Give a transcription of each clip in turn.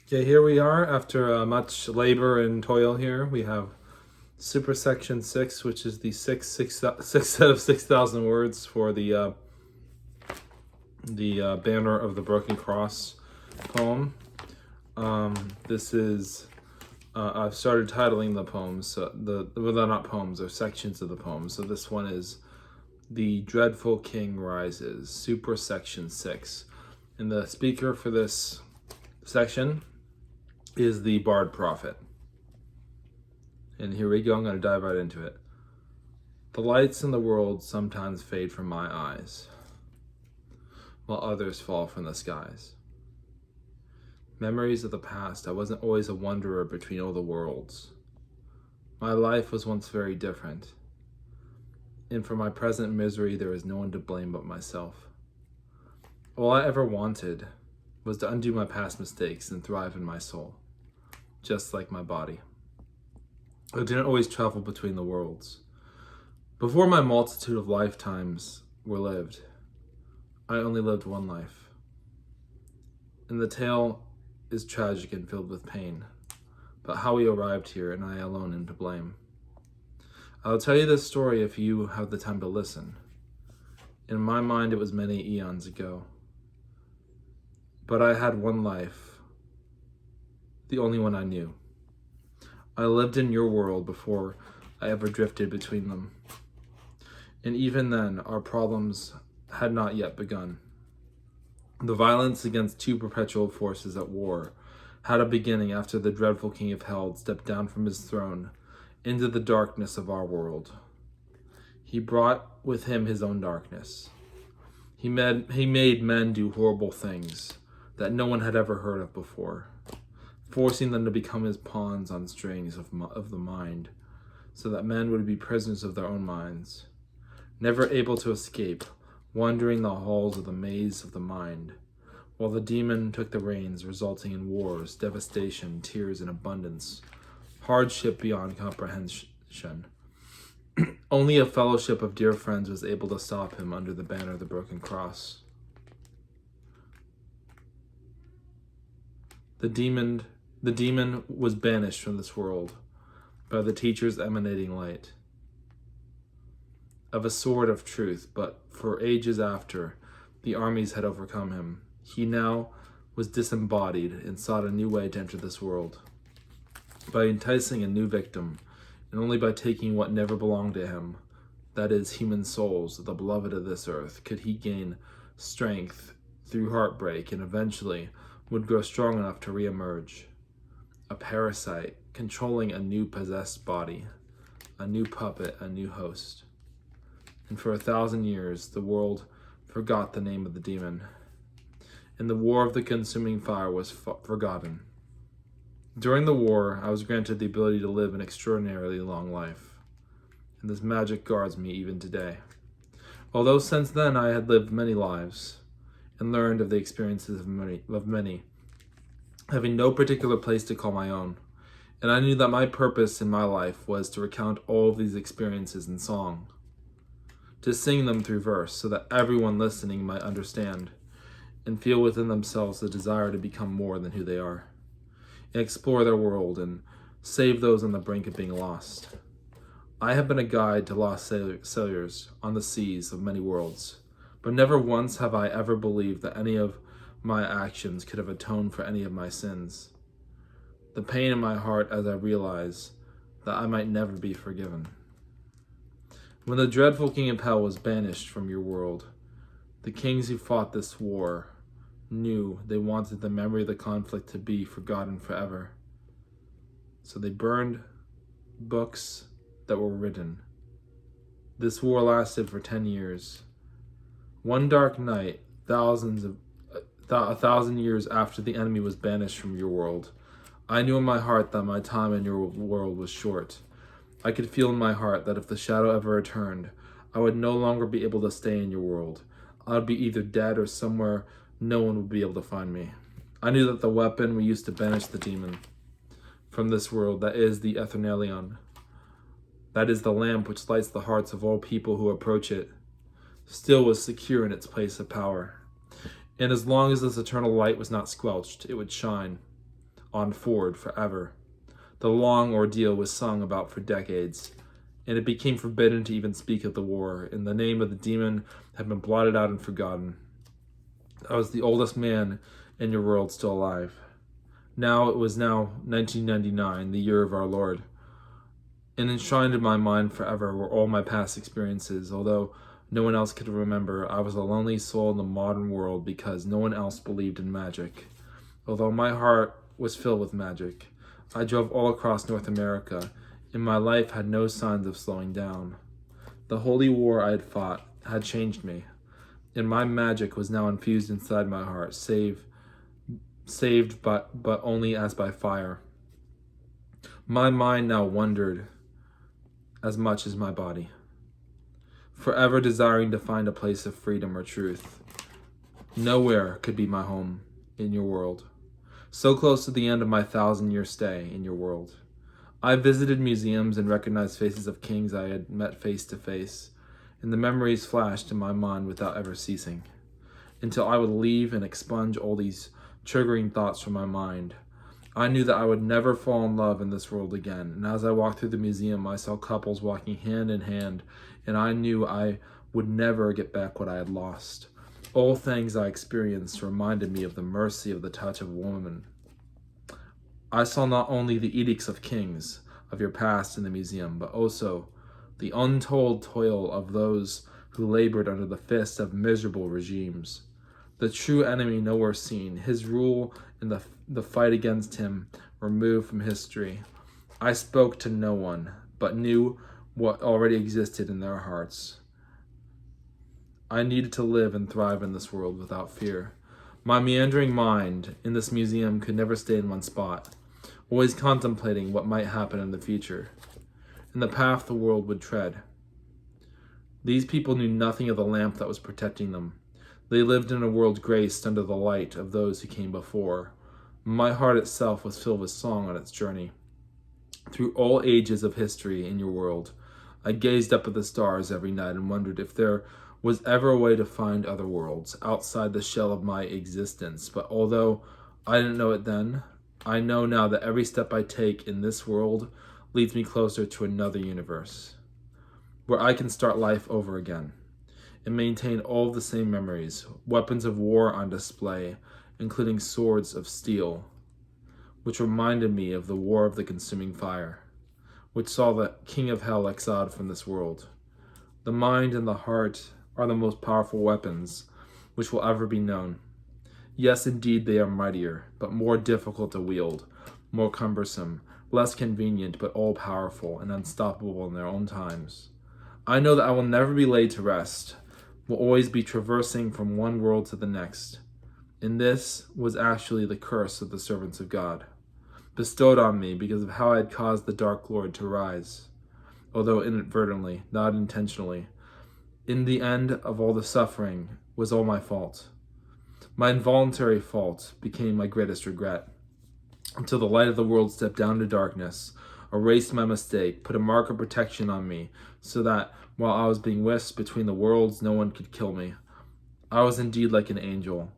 Okay, here we are after much labor and toil. Here we have Supra section 6, which is the six set of 6,000 words for the banner of the broken cross poem. This is I've started titling the poems. They're not poems; they're sections of the poem. So this one is "The Dreadful King Rises," Supra section 6, and the speaker for this section is the Bard Prophet. And here we go, I'm going to dive right into it. The lights in the world sometimes fade from my eyes, while others fall from the skies. Memories of the past, I wasn't always a wanderer between all the worlds. My life was once very different, and for my present misery there is no one to blame but myself. All I ever wanted was to undo my past mistakes and thrive in my soul, just like my body. I didn't always travel between the worlds. Before my multitude of lifetimes were lived, I only lived one life. And the tale is tragic and filled with pain, but how we arrived here, and I alone am to blame. I'll tell you this story if you have the time to listen. In my mind, it was many eons ago. But I had one life, the only one I knew. I lived in your world before I ever drifted between them. And even then, our problems had not yet begun. The violence against two perpetual forces at war had a beginning after the dreadful king of hell stepped down from his throne into the darkness of our world. He brought with him his own darkness. He made men do horrible things that no one had ever heard of before, forcing them to become his pawns on strings of the mind, so that men would be prisoners of their own minds, never able to escape, wandering the halls of the maze of the mind, while the demon took the reins, resulting in wars, devastation, tears, and abundance, hardship beyond comprehension. Only a fellowship of dear friends was able to stop him under the banner of the broken cross. The demon was banished from this world by the teacher's emanating light of a sword of truth, but for ages after the armies had overcome him, he now was disembodied and sought a new way to enter this world. By enticing a new victim, and only by taking what never belonged to him, that is, human souls, the beloved of this earth, could he gain strength through heartbreak and eventually would grow strong enough to reemerge. A parasite controlling a new possessed body, a new puppet, a new host. And for 1,000 years, the world forgot the name of the demon. And the war of the consuming fire was forgotten. During the war, I was granted the ability to live an extraordinarily long life. And this magic guards me even today. Although since then I had lived many lives and learned of the experiences of many, having no particular place to call my own. And I knew that my purpose in my life was to recount all of these experiences in song, to sing them through verse so that everyone listening might understand and feel within themselves the desire to become more than who they are, and explore their world and save those on the brink of being lost. I have been a guide to lost sailors on the seas of many worlds, but never once have I ever believed that any of my actions could have atoned for any of my sins. The pain in my heart as I realize that I might never be forgiven. When the dreadful king of hell was banished from your world, the kings who fought this war knew they wanted the memory of the conflict to be forgotten forever. So they burned books that were written. This war lasted for 10 years. One dark night, 1,000 years after the enemy was banished from your world, I knew in my heart that my time in your world was short. I could feel in my heart that if the shadow ever returned, I would no longer be able to stay in your world. I would be either dead or somewhere no one would be able to find me. I knew that the weapon we used to banish the demon from this world, that is the Ethernelion, that is the lamp which lights the hearts of all people who approach it, still was secure in its place of power. And as long as this eternal light was not squelched, it would shine, on forward forever. The long ordeal was sung about for decades, and it became forbidden to even speak of the war, and the name of the demon had been blotted out and forgotten. I was the oldest man in your world still alive. Now it was now 1999, the year of our Lord, and enshrined in my mind forever were all my past experiences. Although no one else could remember, I was a lonely soul in the modern world because no one else believed in magic. Although my heart was filled with magic, I drove all across North America, and my life had no signs of slowing down. The holy war I had fought had changed me, and my magic was now infused inside my heart, saved but only as by fire. My mind now wandered as much as my body, forever desiring to find a place of freedom or truth. Nowhere could be my home in your world, so close to the end of my 1,000-year stay in your world. I visited museums and recognized faces of kings I had met face to face, and the memories flashed in my mind without ever ceasing, until I would leave and expunge all these triggering thoughts from my mind. I knew that I would never fall in love in this world again, and as I walked through the museum, I saw couples walking hand in hand, and I knew I would never get back what I had lost. All things I experienced reminded me of the mercy of the touch of a woman. I saw not only the edicts of kings of your past in the museum, but also the untold toil of those who labored under the fist of miserable regimes. The true enemy nowhere seen, his rule and the fight against him removed from history. I spoke to no one, but knew what already existed in their hearts. I needed to live and thrive in this world without fear. My meandering mind in this museum could never stay in one spot, always contemplating what might happen in the future, and the path the world would tread. These people knew nothing of the lamp that was protecting them. They lived in a world graced under the light of those who came before. My heart itself was filled with song on its journey. Through all ages of history in your world, I gazed up at the stars every night and wondered if there was ever a way to find other worlds outside the shell of my existence. But although I didn't know it then, I know now that every step I take in this world leads me closer to another universe, where I can start life over again and maintain all of the same memories, weapons of war on display, including swords of steel, which reminded me of the war of the consuming fire, which saw the king of hell exiled from this world. The mind and the heart are the most powerful weapons which will ever be known. Yes, indeed, they are mightier, but more difficult to wield, more cumbersome, less convenient, but all-powerful and unstoppable in their own times. I know that I will never be laid to rest, will always be traversing from one world to the next. And this was actually the curse of the servants of God, bestowed on me because of how I had caused the Dark Lord to rise, although inadvertently, not intentionally. In the end of all the suffering was all my fault. My involuntary fault became my greatest regret, until the light of the world stepped down to darkness, erased my mistake, put a mark of protection on me, so that while I was being whisked between the worlds, no one could kill me. I was indeed like an angel.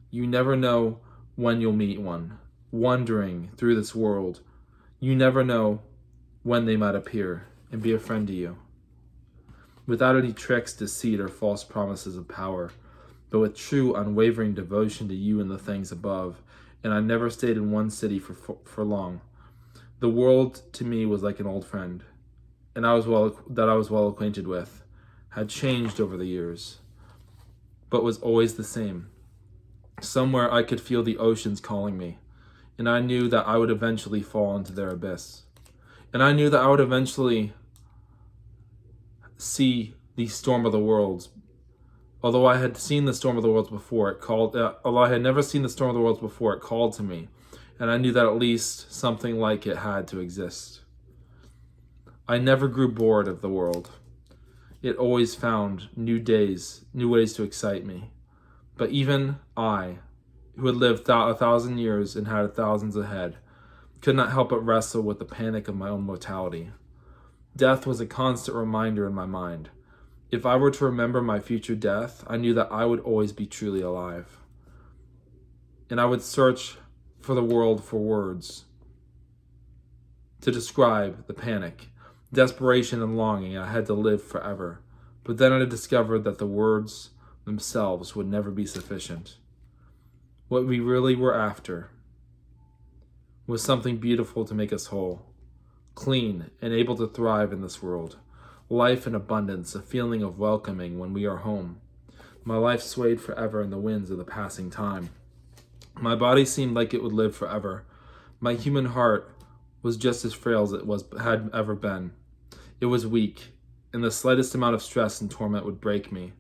You never know when you'll meet one. Wandering through this world, you never know when they might appear and be a friend to you. Without any tricks, deceit, or false promises of power, but with true, unwavering devotion to you and the things above. And I never stayed in one city for long. The world to me was like an old friend, and I was well acquainted with, had changed over the years, but was always the same. Somewhere I could feel the oceans calling me, and I knew that I would eventually fall into their abyss. And I knew that I would eventually see the storm of the worlds. Although I had seen the storm of the worlds before, although I had never seen the storm of the worlds before, it called to me, and I knew that at least something like it had to exist. I never grew bored of the world. It always found new ways to excite me. But even I, who had lived 1,000 years and had thousands ahead, could not help but wrestle with the panic of my own mortality. Death was a constant reminder in my mind. If I were to remember my future death, I knew that I would always be truly alive. And I would search for the world for words to describe the panic, desperation, and longing I had to live forever. But then I discovered that the words themselves would never be sufficient. What we really were after was something beautiful to make us whole, clean, and able to thrive in this world. Life in abundance, a feeling of welcoming when we are home. My life swayed forever in the winds of the passing time. My body seemed like it would live forever. My human heart was just as frail as had ever been. It was weak, and the slightest amount of stress and torment would break me.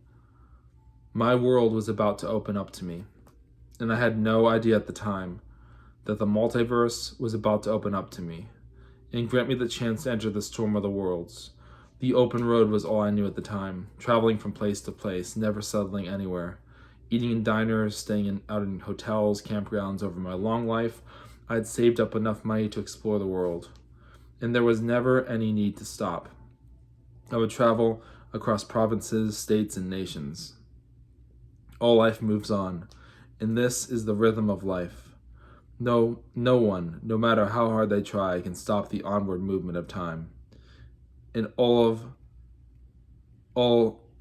My world was about to open up to me, and I had no idea at the time that the multiverse was about to open up to me and grant me the chance to enter the storm of the worlds. The open road was all I knew at the time, traveling from place to place, never settling anywhere. Eating in diners, staying out in hotels, campgrounds. Over my long life, I had saved up enough money to explore the world, and there was never any need to stop. I would travel across provinces, states, and nations. All life moves on, and this is the rhythm of life. No one, no matter how hard they try, can stop the onward movement of time. And all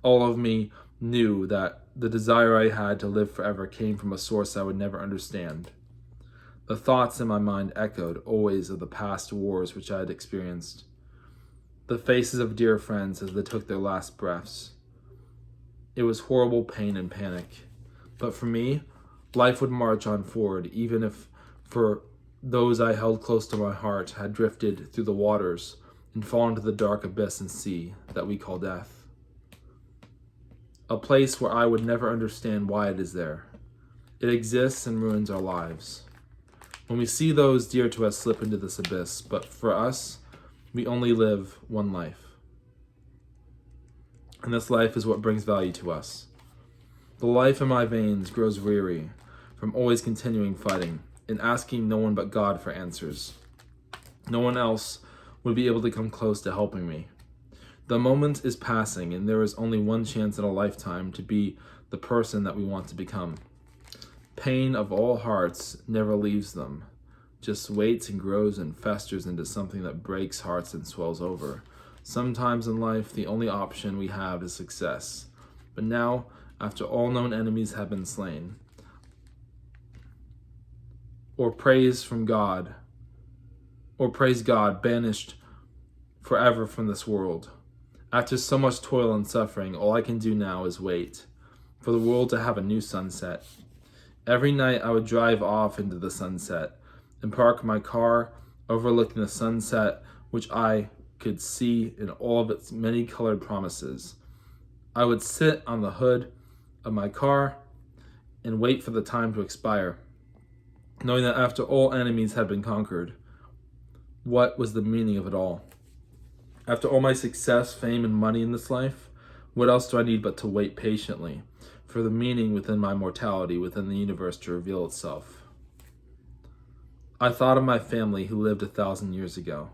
of me knew that the desire I had to live forever came from a source I would never understand. The thoughts in my mind echoed always of the past wars which I had experienced, the faces of dear friends as they took their last breaths. It was horrible pain and panic. But for me, life would march on forward, even if for those I held close to my heart had drifted through the waters and fallen to the dark abyss and sea that we call death. A place where I would never understand why it is there. It exists and ruins our lives. When we see those dear to us slip into this abyss, but for us, we only live one life. And this life is what brings value to us. The life in my veins grows weary from always continuing fighting and asking no one but God for answers. No one else would be able to come close to helping me. The moment is passing, and there is only one chance in a lifetime to be the person that we want to become. Pain of all hearts never leaves them, just waits and grows and festers into something that breaks hearts and swells over. Sometimes in life, the only option we have is success. But now, after all known enemies have been slain, or praise God, banished forever from this world. After so much toil and suffering, all I can do now is wait for the world to have a new sunset. Every night I would drive off into the sunset and park my car overlooking the sunset, which I could see in all of its many colored promises. I would sit on the hood of my car and wait for the time to expire, knowing that after all enemies had been conquered, what was the meaning of it all? After all my success, fame, and money in this life, what else do I need but to wait patiently for the meaning within my mortality, within the universe to reveal itself? I thought of my family who lived 1,000 years ago,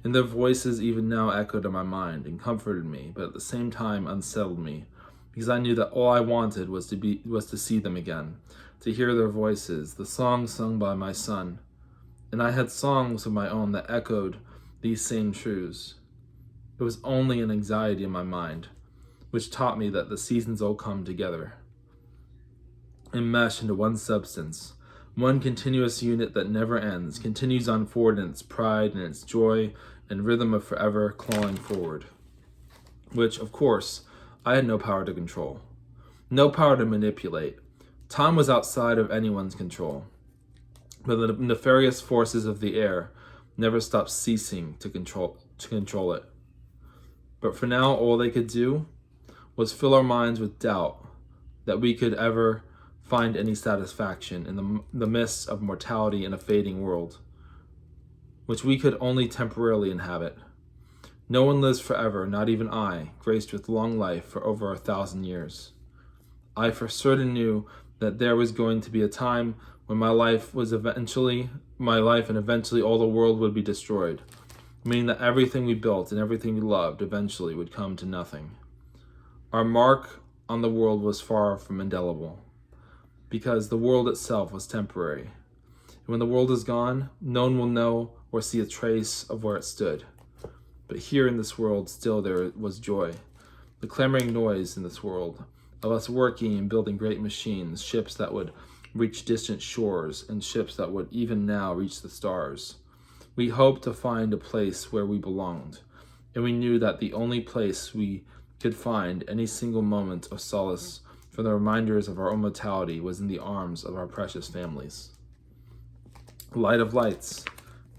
and their voices even now echoed in my mind and comforted me, but at the same time unsettled me, because I knew that all I wanted was to see them again, to hear their voices, the songs sung by my son. And I had songs of my own that echoed these same truths. It was only an anxiety in my mind, which taught me that the seasons all come together and mesh into one substance, one continuous unit that never ends, continues on forward in its pride and its joy and rhythm of forever clawing forward, which, of course, I had no power to control, no power to manipulate. Time was outside of anyone's control, but the nefarious forces of the air never stopped ceasing to control it. But for now, all they could do was fill our minds with doubt that we could ever find any satisfaction in the midst of mortality in a fading world, which we could only temporarily inhabit. No one lives forever, not even I, graced with long life for over 1,000 years. I for certain knew that there was going to be a time when my life and eventually all the world would be destroyed, meaning that everything we built and everything we loved eventually would come to nothing. Our mark on the world was far from indelible, because the world itself was temporary. And when the world is gone, no one will know or see a trace of where it stood. But here in this world still there was joy. The clamoring noise in this world of us working and building great machines, ships that would reach distant shores, and ships that would even now reach the stars. We hoped to find a place where we belonged, and we knew that the only place we could find any single moment of solace from the reminders of our own mortality was in the arms of our precious families. Light of lights,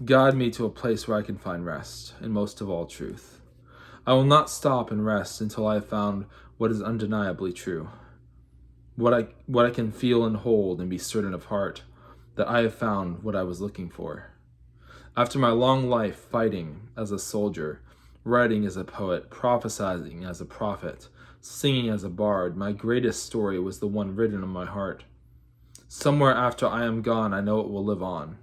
guide me to a place where I can find rest, and most of all, truth. I will not stop and rest until I have found what is undeniably true. What I can feel and hold and be certain of heart, that I have found what I was looking for. After my long life fighting as a soldier, writing as a poet, prophesying as a prophet, singing as a bard, my greatest story was the one written in my heart. Somewhere after I am gone, I know it will live on.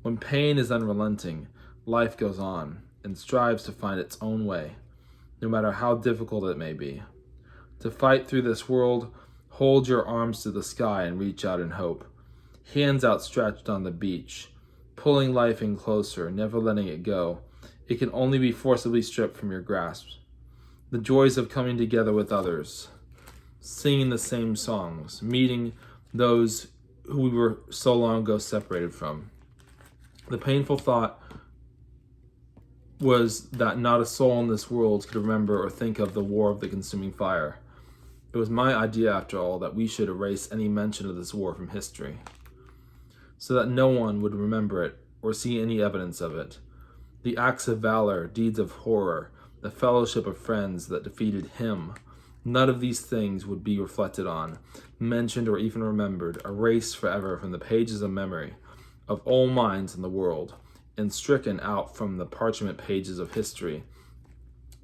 When pain is unrelenting, life goes on and strives to find its own way, no matter how difficult it may be. To fight through this world, hold your arms to the sky and reach out in hope, hands outstretched on the beach, pulling life in closer, never letting it go. It can only be forcibly stripped from your grasp. The joys of coming together with others, singing the same songs, meeting those who we were so long ago separated from. The painful thought was that not a soul in this world could remember or think of the war of the consuming fire. It was my idea, after all, that we should erase any mention of this war from history, so that no one would remember it or see any evidence of it. The acts of valor, deeds of horror, the fellowship of friends that defeated him, none of these things would be reflected on, mentioned, or even remembered, erased forever from the pages of memory of all minds in the world, and stricken out from the parchment pages of history,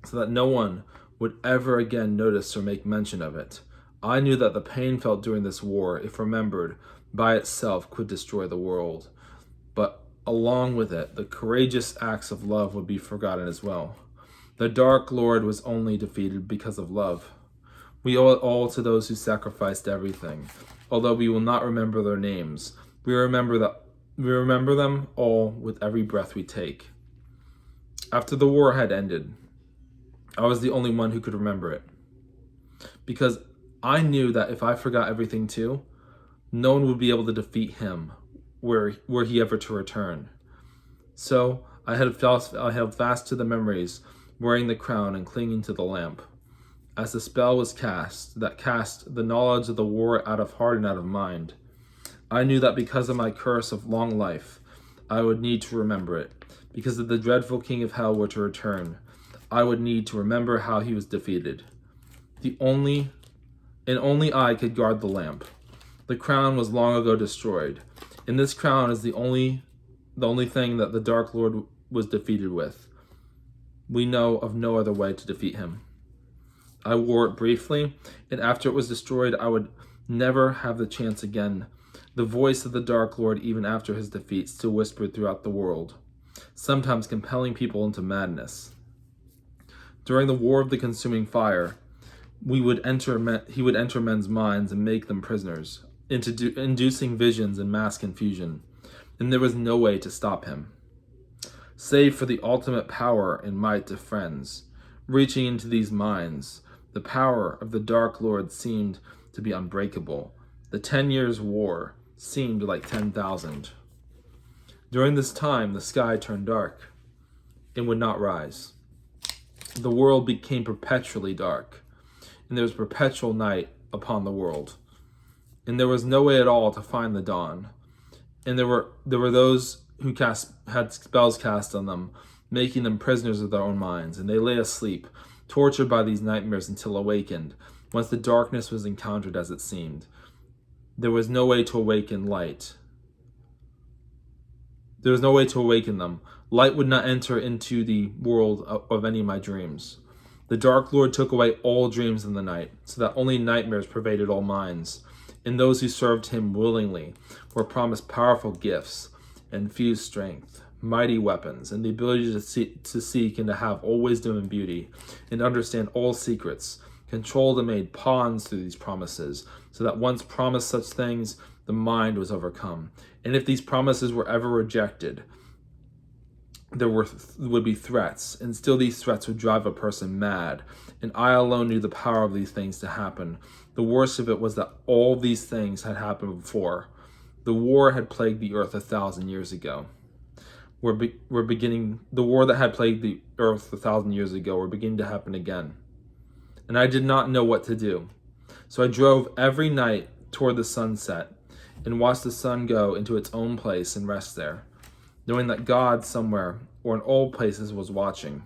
so that no one would ever again notice or make mention of it. I knew that the pain felt during this war, if remembered by itself, could destroy the world. But along with it, the courageous acts of love would be forgotten as well. The Dark Lord was only defeated because of love. We owe it all to those who sacrificed everything. Although we will not remember their names, we remember them all with every breath we take. After the war had ended, I was the only one who could remember it, because I knew that if I forgot everything too, no one would be able to defeat him were he ever to return. So I held fast to the memories, wearing the crown and clinging to the lamp. As the spell was cast the knowledge of the war out of heart and out of mind, I knew that because of my curse of long life, I would need to remember it. Because if the dreadful king of hell were to return, I would need to remember how he was defeated. Only I could guard the lamp. The crown was long ago destroyed, and this crown is the only thing that the Dark Lord was defeated with. We know of no other way to defeat him. I wore it briefly, and after it was destroyed, I would never have the chance again. The voice of the Dark Lord, even after his defeat, still whispered throughout the world, sometimes compelling people into madness. During the war of the consuming fire, he would enter men's minds and make them prisoners, inducing visions and mass confusion, and there was no way to stop him, save for the ultimate power and might of friends. Reaching into these minds, the power of the Dark Lord seemed to be unbreakable. The 10 years' war seemed like 10,000. During this time, the sky turned dark and would not rise. The world became perpetually dark, and there was perpetual night upon the world, and there was no way at all to find the dawn. And there were those who had spells cast on them, making them prisoners of their own minds, and they lay asleep, tortured by these nightmares until awakened, once the darkness was encountered as it seemed. There was no way to awaken light. There was no way to awaken them. Light would not enter into the world of any of my dreams. The Dark Lord took away all dreams in the night, so that only nightmares pervaded all minds, and those who served him willingly were promised powerful gifts, infused strength, mighty weapons, and the ability to seek and to have all wisdom and beauty, and understand all secrets, controlled and made pawns through these promises, so that once promised such things, the mind was overcome. And if these promises were ever rejected, there would be threats, and still these threats would drive a person mad. And I alone knew the power of these things to happen. The worst of it was that all these things had happened before. The war had plagued the earth 1,000 years ago. The war that had plagued the earth 1,000 years ago were beginning to happen again. And I did not know what to do. So I drove every night toward the sunset and watched the sun go into its own place and rest there, knowing that God somewhere or in all places was watching,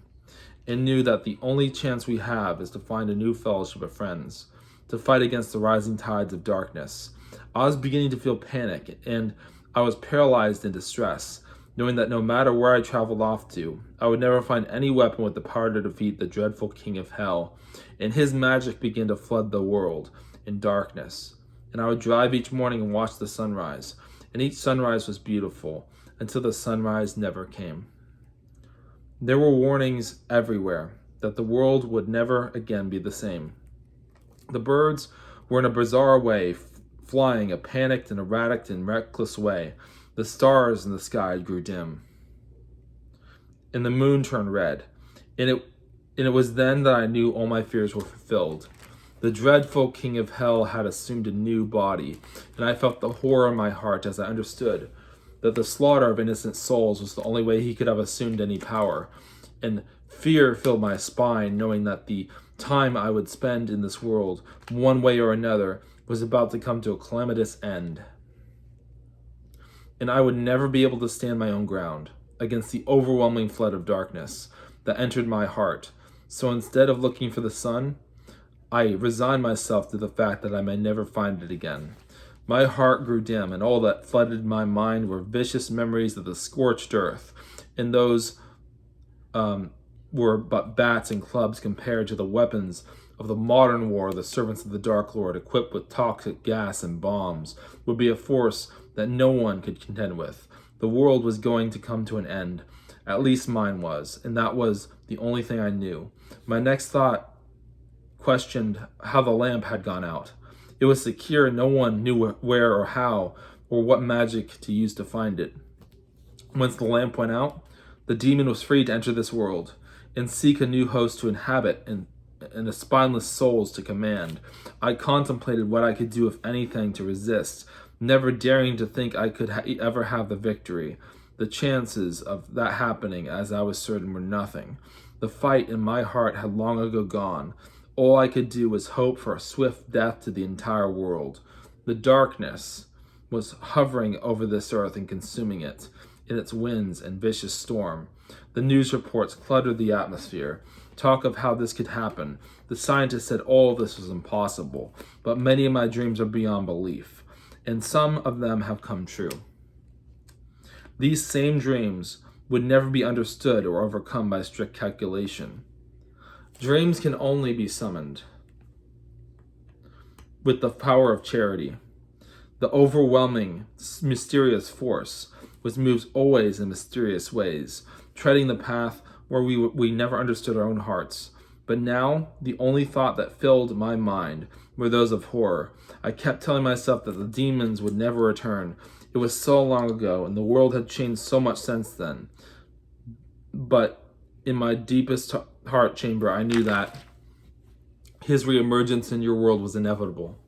and knew that the only chance we have is to find a new fellowship of friends, to fight against the rising tides of darkness. I was beginning to feel panic, and I was paralyzed in distress, knowing that no matter where I traveled off to, I would never find any weapon with the power to defeat the dreadful king of hell, and his magic began to flood the world in darkness. And I would drive each morning and watch the sunrise, and each sunrise was beautiful, until the sunrise never came. There were warnings everywhere that the world would never again be the same. The birds were in a bizarre way flying a panicked and erratic and reckless way. The stars in the sky grew dim, and the moon turned red, and it was then that I knew all my fears were fulfilled. The dreadful king of hell had assumed a new body, and I felt the horror in my heart as I understood that the slaughter of innocent souls was the only way he could have assumed any power. And fear filled my spine, knowing that the time I would spend in this world, one way or another, was about to come to a calamitous end. And I would never be able to stand my own ground against the overwhelming flood of darkness that entered my heart. So instead of looking for the sun, I resigned myself to the fact that I may never find it again. My heart grew dim, and all that flooded my mind were vicious memories of the scorched earth, and those were but bats and clubs compared to the weapons of the modern war. The servants of the Dark Lord, equipped with toxic gas and bombs, would be a force that no one could contend with. The world was going to come to an end. At least mine was, and that was the only thing I knew. My next thought questioned how the lamp had gone out. It was secure, and no one knew where or how, or what magic to use to find it. Once the lamp went out, the demon was free to enter this world and seek a new host to inhabit and a spineless souls to command. I contemplated what I could do, if anything, to resist, never daring to think I could ever have the victory. The chances of that happening, as I was certain, were nothing. The fight in my heart had long ago gone. All I could do was hope for a swift death to the entire world. The darkness was hovering over this earth and consuming it in its winds and vicious storm. The news reports cluttered the atmosphere. Talk of how this could happen. The scientists said all of this was impossible, but many of my dreams are beyond belief, and some of them have come true. These same dreams would never be understood or overcome by strict calculation. Dreams can only be summoned with the power of charity. The overwhelming, mysterious force which moves always in mysterious ways, treading the path where we never understood our own hearts. But now, the only thought that filled my mind were those of horror. I kept telling myself that the demons would never return. It was so long ago, and the world had changed so much since then. But in my deepest heart chamber, I knew that his reemergence in your world was inevitable.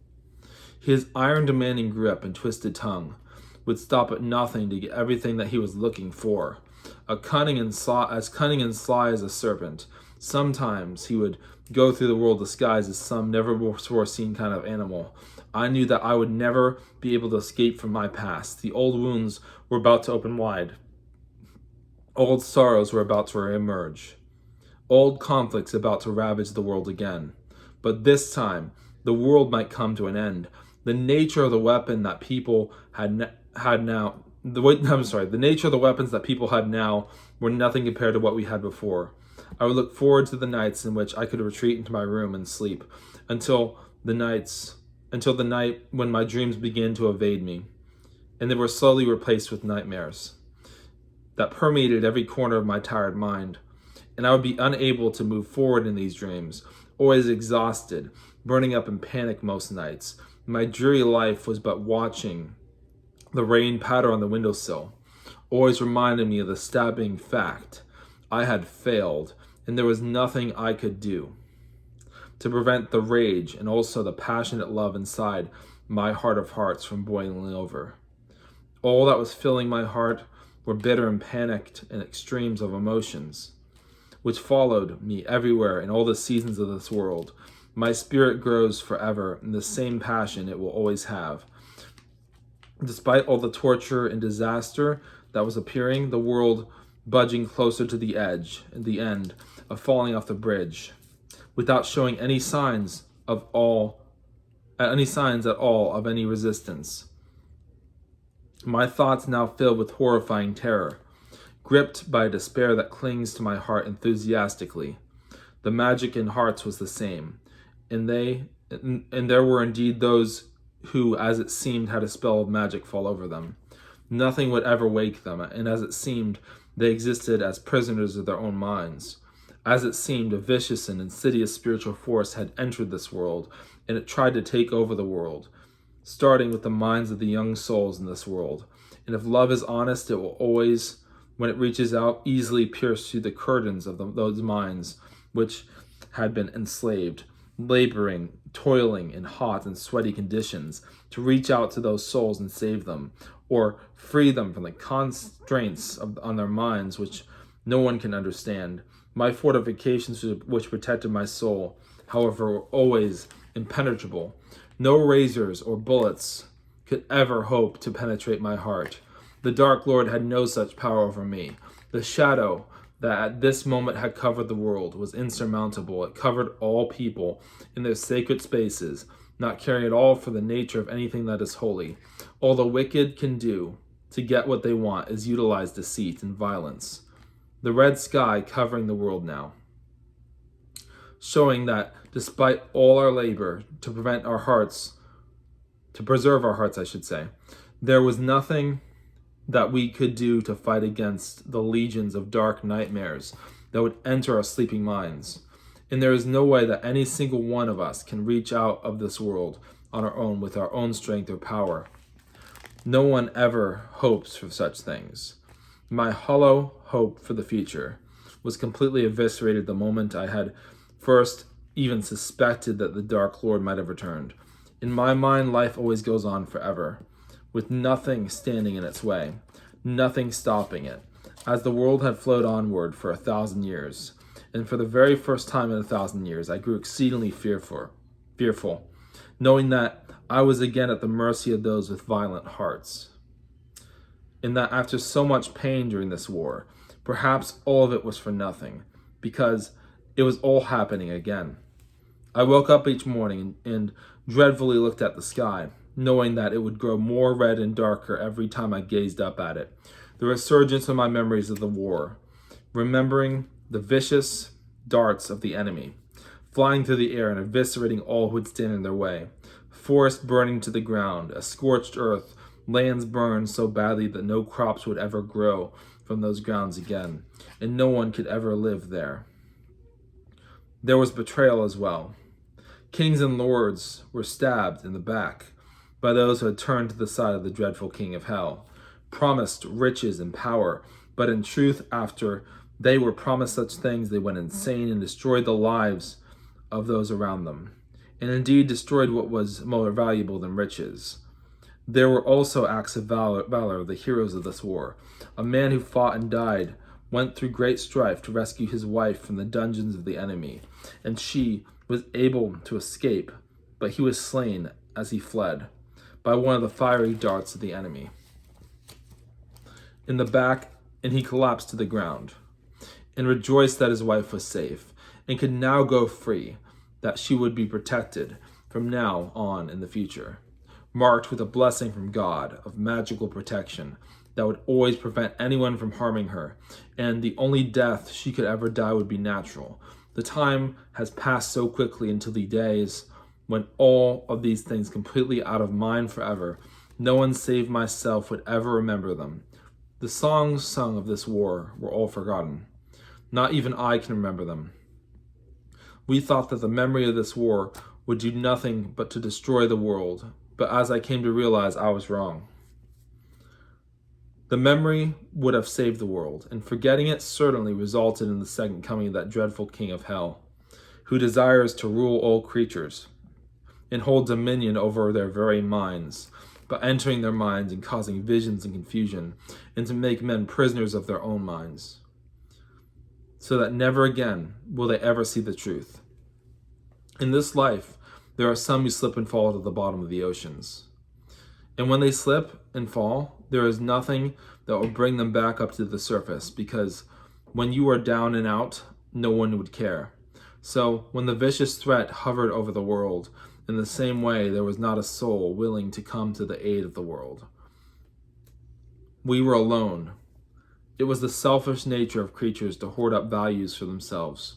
His iron-demanding grip and twisted tongue would stop at nothing to get everything that he was looking for. As cunning and sly as a serpent, sometimes he would go through the world disguised as some never-before-seen kind of animal. I knew that I would never be able to escape from my past. The old wounds were about to open wide. Old sorrows were about to reemerge. Old conflicts about to ravage the world again. But this time, the world might come to an end. The nature of the weapon that people had now, the nature of the weapons that people had now were nothing compared to what we had before. I would look forward to the nights in which I could retreat into my room and sleep, until the night when my dreams began to evade me, and they were slowly replaced with nightmares that permeated every corner of my tired mind. And I would be unable to move forward in these dreams, always exhausted, burning up in panic most nights. My dreary life was but watching The rain patter on the windowsill always reminded me of the stabbing fact I had failed, and there was nothing I could do to prevent the rage and also the passionate love inside my heart of hearts from boiling over. All that was filling my heart were bitter and panicked and extremes of emotions, which followed me everywhere in all the seasons of this world. My spirit grows forever in the same passion it will always have. Despite all the torture and disaster that was appearing, the world budging closer to the edge and the end of falling off the bridge, without showing any signs at all of any resistance. My thoughts now filled with horrifying terror, gripped by a despair that clings to my heart enthusiastically. The magic in hearts was the same, and there were indeed those who, as it seemed, had a spell of magic fall over them. Nothing would ever wake them, and as it seemed, they existed as prisoners of their own minds. As it seemed, a vicious and insidious spiritual force had entered this world, and it tried to take over the world, starting with the minds of the young souls in this world. And if love is honest, it will always, when it reaches out, easily pierce through the curtains of those minds which had been enslaved, laboring, toiling in hot and sweaty conditions, to reach out to those souls and save them, or free them from the constraints on their minds which no one can understand. My fortifications which protected my soul, however, were always impenetrable. No razors or bullets could ever hope to penetrate my heart. The Dark Lord had no such power over me. The shadow that at this moment had covered the world was insurmountable. It covered all people in their sacred spaces, not caring at all for the nature of anything that is holy. All the wicked can do to get what they want is utilize deceit and violence. The red sky covering the world now, showing that despite all our labor to preserve our hearts, there was nothing that we could do to fight against the legions of dark nightmares that would enter our sleeping minds. And there is no way that any single one of us can reach out of this world on our own with our own strength or power. No one ever hopes for such things. My hollow hope for the future was completely eviscerated the moment I had first even suspected that the Dark Lord might have returned. In my mind, life always goes on forever, with nothing standing in its way, nothing stopping it, as the world had flowed onward for 1,000 years. And for the very first time in 1,000 years, I grew exceedingly fearful, knowing that I was again at the mercy of those with violent hearts. And that after so much pain during this war, perhaps all of it was for nothing, because it was all happening again. I woke up each morning and dreadfully looked at the sky, knowing that it would grow more red and darker every time I gazed up at it. The resurgence of my memories of the war, remembering the vicious darts of the enemy, flying through the air and eviscerating all who would stand in their way, forests burning to the ground, a scorched earth, lands burned so badly that no crops would ever grow from those grounds again, and no one could ever live there. There was betrayal as well. Kings and lords were stabbed in the back by those who had turned to the side of the dreadful king of hell, promised riches and power, but in truth, after they were promised such things, they went insane and destroyed the lives of those around them, and indeed destroyed what was more valuable than riches. There were also acts of valor of the heroes of this war. A man who fought and died went through great strife to rescue his wife from the dungeons of the enemy, and she was able to escape, but he was slain as he fled by one of the fiery darts of the enemy in the back, and he collapsed to the ground and rejoiced that his wife was safe and could now go free, that she would be protected from now on in the future, marked with a blessing from God of magical protection that would always prevent anyone from harming her, and the only death she could ever die would be natural. The time has passed so quickly until the days when all of these things completely out of mind forever, no one save myself would ever remember them. The songs sung of this war were all forgotten. Not even I can remember them. We thought that the memory of this war would do nothing but to destroy the world, but as I came to realize, I was wrong. The memory would have saved the world, and forgetting it certainly resulted in the second coming of that dreadful king of hell, who desires to rule all creatures and hold dominion over their very minds, by entering their minds and causing visions and confusion, and to make men prisoners of their own minds, so that never again will they ever see the truth. In this life, there are some who slip and fall to the bottom of the oceans. And when they slip and fall, there is nothing that will bring them back up to the surface, because when you are down and out, no one would care. So when the vicious threat hovered over the world, in the same way there was not a soul willing to come to the aid of the world. We were alone. It was the selfish nature of creatures to hoard up values for themselves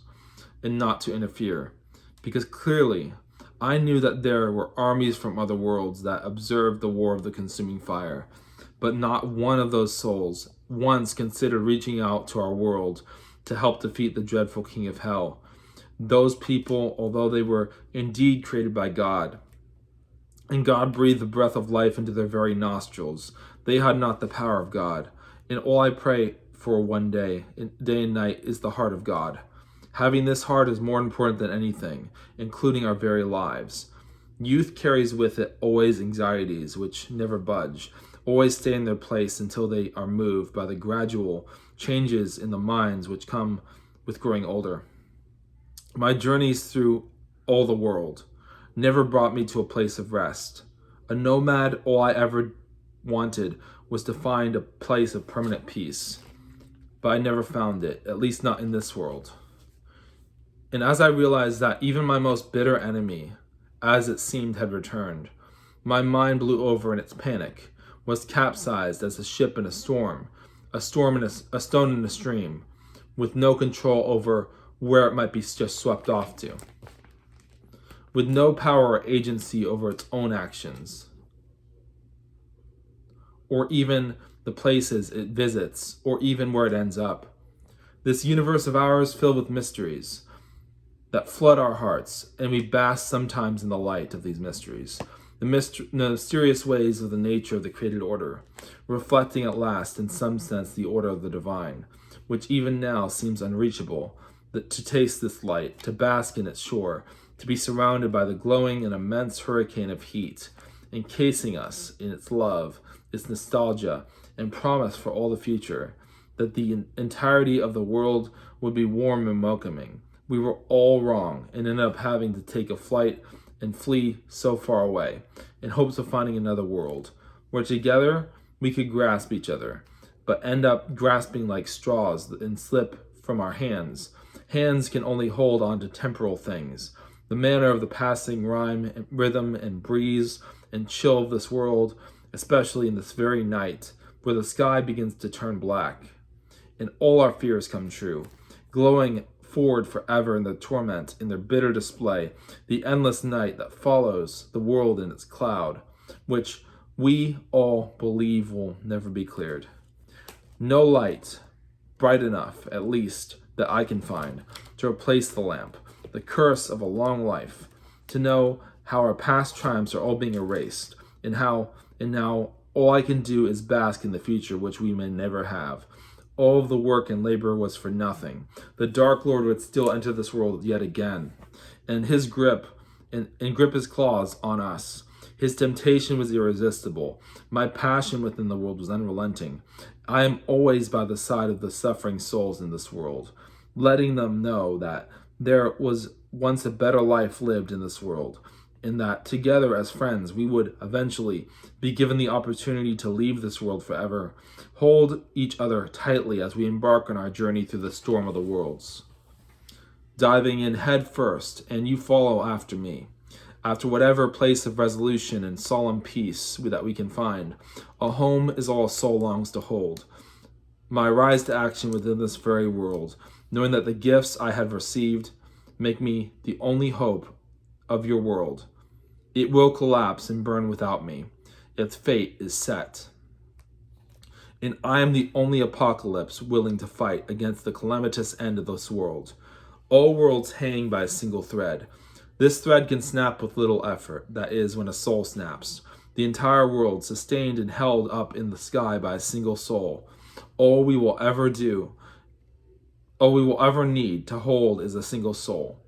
and not to interfere, because clearly I knew that there were armies from other worlds that observed the war of the consuming fire, but not one of those souls once considered reaching out to our world to help defeat the dreadful king of hell. Those people, although they were indeed created by God, and God breathed the breath of life into their very nostrils, they had not the power of God. And all I pray for one day and night, is the heart of God. Having this heart is more important than anything, including our very lives. Youth carries with it always anxieties which never budge, always stay in their place until they are moved by the gradual changes in the minds which come with growing older. My journeys through all the world never brought me to a place of rest. A nomad, all I ever wanted was to find a place of permanent peace. But I never found it, at least not in this world. And as I realized that even my most bitter enemy, as it seemed, had returned, my mind blew over in its panic, was capsized as a ship in a storm, a stone in a stream, with no control over where it might be just swept off to, with no power or agency over its own actions, or even the places it visits, or even where it ends up. This universe of ours filled with mysteries that flood our hearts, and we bask sometimes in the light of these mysteries, the mysterious ways of the nature of the created order, reflecting at last, in some sense, the order of the divine, which even now seems unreachable. That to taste this light, to bask in its shore, to be surrounded by the glowing and immense hurricane of heat, encasing us in its love, its nostalgia, and promise for all the future, that the entirety of the world would be warm and welcoming. We were all wrong and ended up having to take a flight and flee so far away, in hopes of finding another world, where together we could grasp each other, but end up grasping like straws and slip from our hands. Hands can only hold on to temporal things. The manner of the passing rhyme, and rhythm, and breeze, and chill of this world, especially in this very night, where the sky begins to turn black, and all our fears come true, glowing forward forever in their torment, in their bitter display, the endless night that follows the world in its cloud, which we all believe will never be cleared. No light, bright enough, at least, that I can find, to replace the lamp, the curse of a long life, to know how our past triumphs are all being erased, and now all I can do is bask in the future which we may never have. All of the work and labor was for nothing. The Dark Lord would still enter this world yet again, and his grip his claws on us. His temptation was irresistible. My passion within the world was unrelenting. I am always by the side of the suffering souls in this world, letting them know that there was once a better life lived in this world, and that together as friends we would eventually be given the opportunity to leave this world forever. Hold each other tightly as we embark on our journey through the storm of the worlds. Diving in head first, and you follow after me. After whatever place of resolution and solemn peace that we can find, a home is all a soul longs to hold. My rise to action within this very world, knowing that the gifts I have received make me the only hope of your world. It will collapse and burn without me. Its fate is set. And I am the only apocalypse willing to fight against the calamitous end of this world. All worlds hang by a single thread. This thread can snap with little effort, that is, when a soul snaps. the entire world sustained and held up in the sky by a single soul. All we will ever need to hold is a single soul,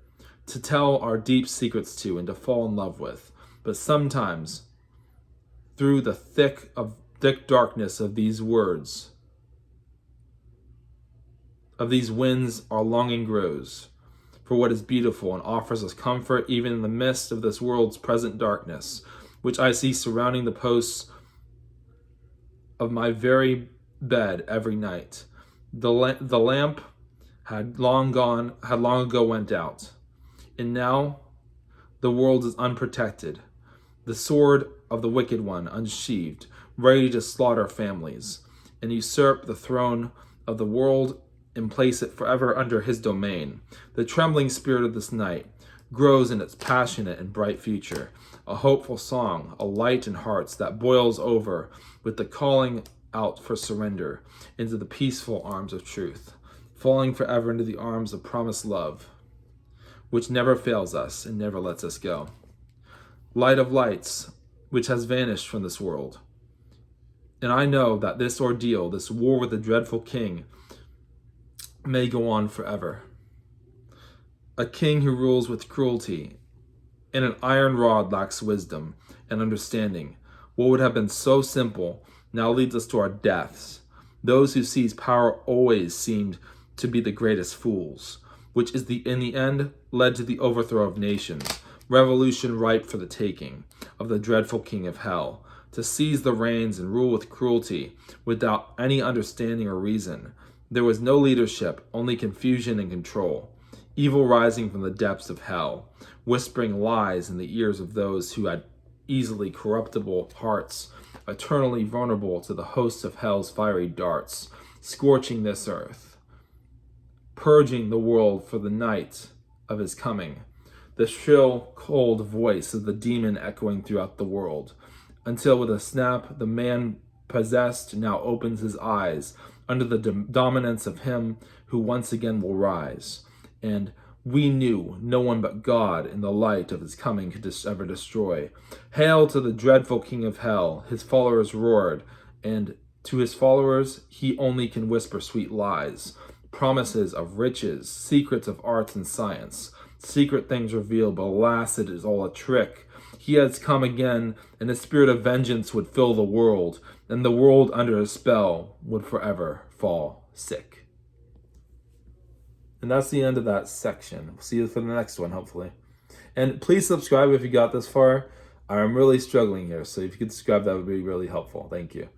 to tell our deep secrets to and to fall in love with. But sometimes, through the thick darkness of these words, of these winds, our longing grows for what is beautiful and offers us comfort even in the midst of this world's present darkness, which I see surrounding the posts of my very bed every night. The lamp had long ago went out, and now the world is unprotected, the sword of the wicked one unsheathed, ready to slaughter families and usurp the throne of the world and place it forever under his domain. The trembling spirit of this night grows in its passionate and bright future, a hopeful song, a light in hearts that boils over with the calling out for surrender into the peaceful arms of truth, falling forever into the arms of promised love, which never fails us and never lets us go. Light of lights, which has vanished from this world. And I know that this ordeal, this war with the dreadful king, may go on forever. A king who rules with cruelty and an iron rod lacks wisdom and understanding. What would have been so simple now leads us to our deaths. Those who seize power always seemed to be the greatest fools, which is in the end led to the overthrow of nations, revolution ripe for the taking of the dreadful king of hell, to seize the reins and rule with cruelty without any understanding or reason. There was no leadership, only confusion and control. Evil rising from the depths of hell, whispering lies in the ears of those who had easily corruptible hearts, eternally vulnerable to the hosts of hell's fiery darts, scorching this earth, purging the world for the night of his coming. The shrill, cold voice of the demon echoing throughout the world, until with a snap the man possessed now opens his eyes under the dominance of him who once again will rise. And we knew no one but God in the light of his coming could ever destroy. Hail to the dreadful king of hell, his followers roared, and to his followers he only can whisper sweet lies, promises of riches, secrets of arts and science, secret things revealed, but alas, it is all a trick. He has come again, and the spirit of vengeance would fill the world, and the world under his spell would forever fall sick. And that's the end of that section. We'll see you for the next one, hopefully. And please subscribe if you got this far. I'm really struggling here, so if you could subscribe, that would be really helpful. Thank you.